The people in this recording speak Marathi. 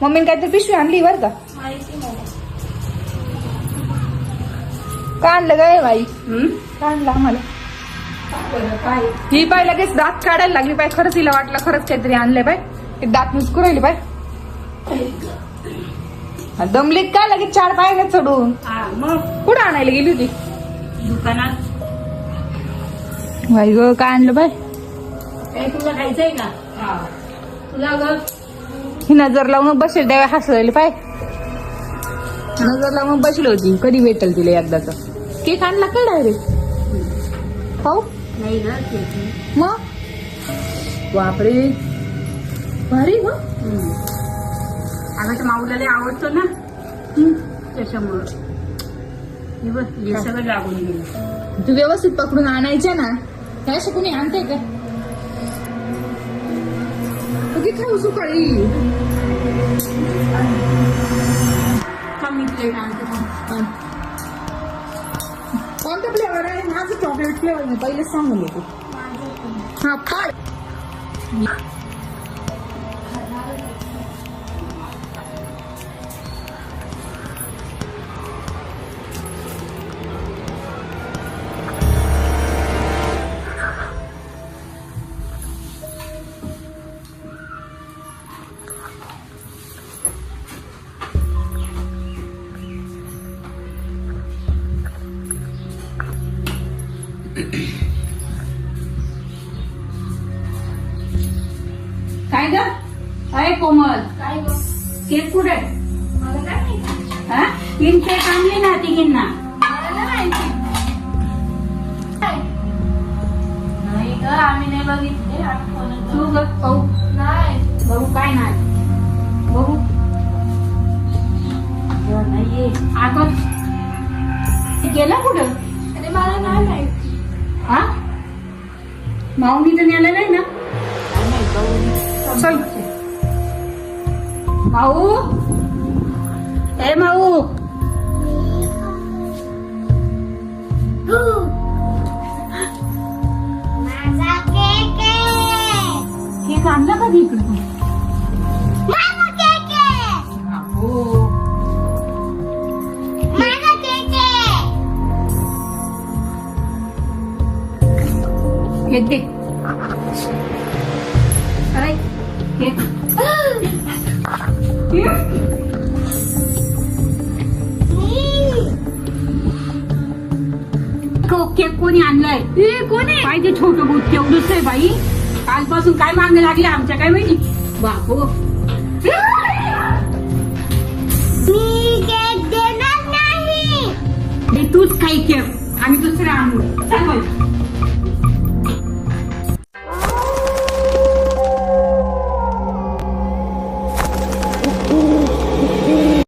मम्मीने काहीतरी पिशवी आणली बरं का. का आणलं काय बाई? का आणलं आम्हाला? ही बाई लगेच दात काढायला लागली बाई. खरंच हिला वाटलं खरंच काहीतरी आणलंय बाई. एक दात नुसकू राहिली बाई. दमलीत का लगेच 4 पायऱ्या चढून? मग कुठं आणायला गेली होती? दुकानात. बाई ग काय आणलं बाई? काय तुला खायचंय का? तुला ग ही नजर लावून बसेल तेव्हा हसलेली पाय. नजर लावून बसली होती. कधी भेटेल तिला एकदाच. केक आणला का डायरेक्ट? हो नाही ग केक. मग बापरे भारी ग. अगं तर माऊला लय आवडतो ना त्याच्यामुळं हे बघ हे सगळं लागून गेलं. तू व्यवस्थित पकडून आणायच्या ना. त्याशी कोणी आणते का? तू किती खाऊ सकाळी? कमी प्लेट आणते. कोणता फ्लेवर आहे? माझं चॉकलेट फ्लेवर नाही. पहिले सांगून येतो. हा फार काय ग? अरे कोमल काय केक कुठे? मला काय माहिती? हा 3 केक आणले ना तिघींना. मला नाही माहिती. नाही ग आम्ही नाही बघितले. तू ग पाहू नाही. बघू काय नाही बघू. नाहीये आता गेला कुठं? अरे मला नाही माहिती. हा माऊनी तर नेलं नाही ना. चल माऊ. ए माऊ माझा केक आहे. केक आणला का इकडे तू? माझा केक आहे. हो माझा केक आहे. केक दे. अरे केक केक कोणी आणलाय? कोणी पाहिजे छोटं बोट तेवढंच आहे बाई. कालपासून काय मागणं लागले आमच्या काय माहिती. बापू मी केक देणार नाही. तूच काही केक आम्ही दुसऱ्या आणू. चल बाई.